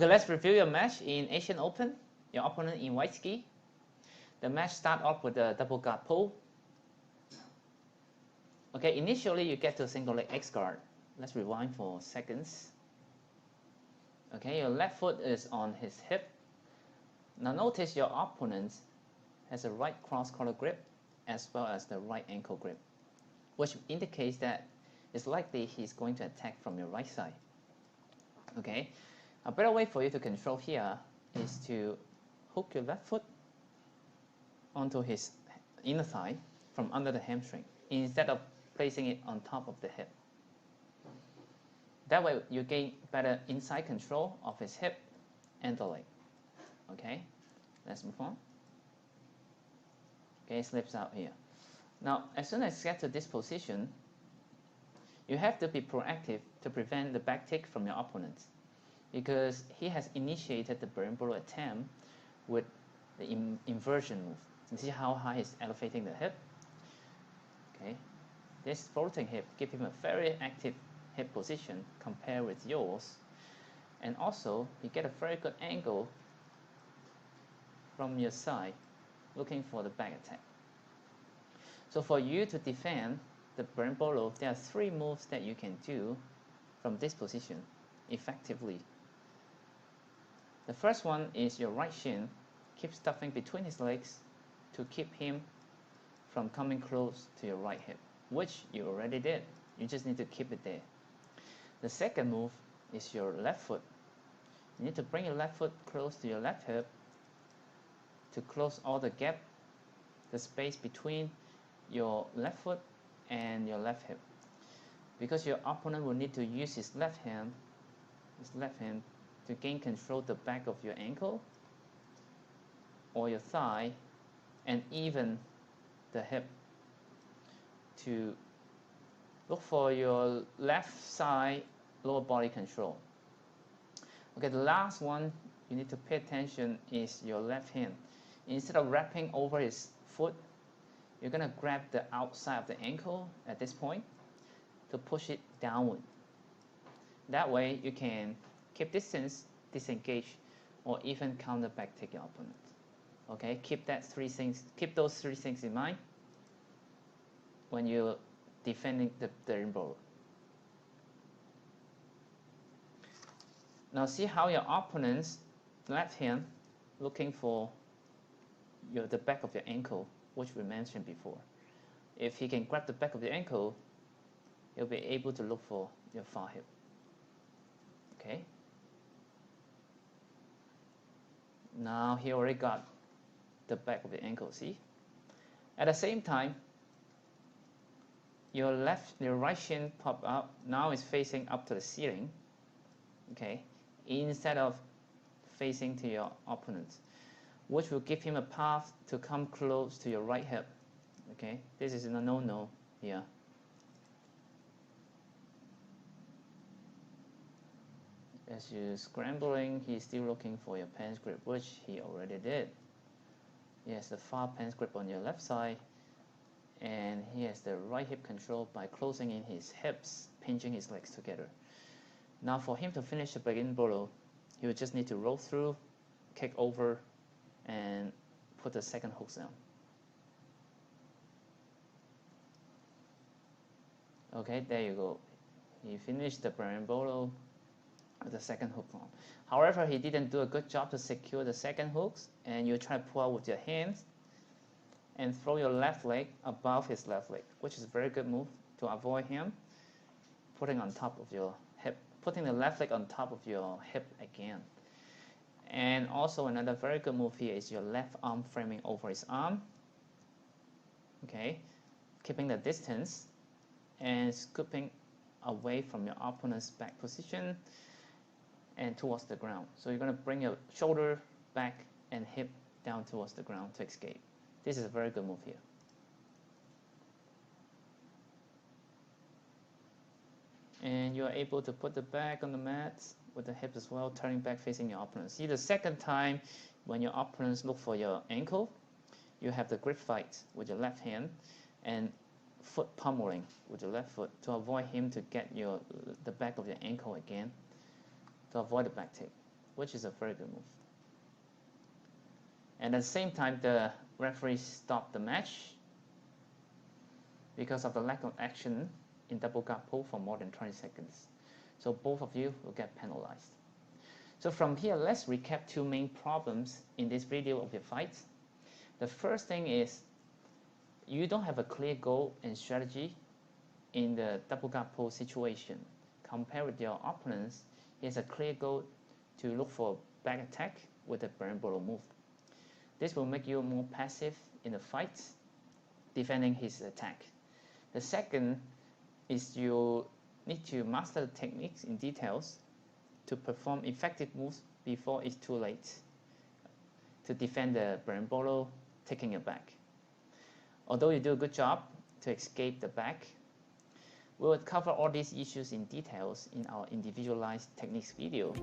Okay, let's review your match in Asian Open. Your opponent in white ski. The match starts off with a double guard pull. Okay, initially you get to a single leg X guard. Let's rewind for seconds. Okay, your left foot is on his hip. Now notice your opponent has a right cross collar grip as well as the right ankle grip, which indicates that it's likely he's going to attack from your right side. Okay, a better way for you to control here is to hook your left foot onto his inner thigh from under the hamstring instead of placing it on top of the hip. That way you gain better inside control of his hip and the leg. Okay, let's move on. Okay, slips out here. Now, as soon as you get to this position, you have to be proactive to prevent the back kick from your opponent, because he has initiated the berimbolo attempt with the inversion move. You see how high he's elevating the hip? Okay, this floating hip gives him a very active hip position compared with yours, and also you get a very good angle from your side looking for the back attack. So for you to defend the berimbolo, there are 3 moves that you can do from this position effectively. The first one is your right shin. Keep stuffing between his legs to keep him from coming close to your right hip, which you already did. You just need to keep it there. The second move is your left foot. You need to bring your left foot close to your left hip to close all the gap, the space between your left foot and your left hip, because your opponent will need to use his left hand to gain control of the back of your ankle or your thigh and even the hip to look for your left side lower body control. Okay, the last one you need to pay attention is your left hand. Instead of wrapping over his foot, you're going to grab the outside of the ankle at this point to push it downward. That way you can keep distance, disengage, or even counter back take your opponent. Okay, keep those 3 things in mind when you're defending the berimbolo. Now see how your opponent's left hand looking for the back of your ankle, which we mentioned before. If he can grab the back of your ankle, he'll be able to look for your far hip. Okay. Now he already got the back of the ankle, see? At the same time, your right shin pop up, now is facing up to the ceiling, okay, instead of facing to your opponent, which will give him a path to come close to your right hip. Okay, this is a no-no here. As you're scrambling, he's still looking for your pants grip, which he already did. He has the far pants grip on your left side, and he has the right hip control by closing in his hips, pinching his legs together. Now for him to finish the berimbolo, he will just need to roll through, kick over, and put the second hooks down. Okay, there you go. He finished the berimbolo with the second hook on. However, he didn't do a good job to secure the second hooks, and you try to pull out with your hands and throw your left leg above his left leg, which is a very good move to avoid him putting on top of your hip, putting the left leg on top of your hip again. And also another very good move here is your left arm framing over his arm. Okay, keeping the distance and scooping away from your opponent's back position and towards the ground. So you're going to bring your shoulder, back, and hip down towards the ground to escape. This is a very good move here. And you're able to put the back on the mat with the hips as well, turning back facing your opponent. See, the second time when your opponents look for your ankle, you have the grip fight with your left hand and foot pummeling with your left foot to avoid him to get the back of your ankle again, to avoid the back take. which is a very good move. And at the same time, the referee stopped the match because of the lack of action in double guard pull for more than 20 seconds. So both of you will get penalized. So from here, let's recap two main problems in this video of your fight. The first thing is you don't have a clear goal and strategy in the double guard pull situation. Compared with your opponents, he has a clear goal to look for back attack with a berimbolo move. This will make you more passive in the fight, defending his attack. The second is you need to master the techniques in details to perform effective moves before it's too late to defend the berimbolo taking it back. Although you do a good job to escape the back, we will cover all these issues in details in our individualized techniques video.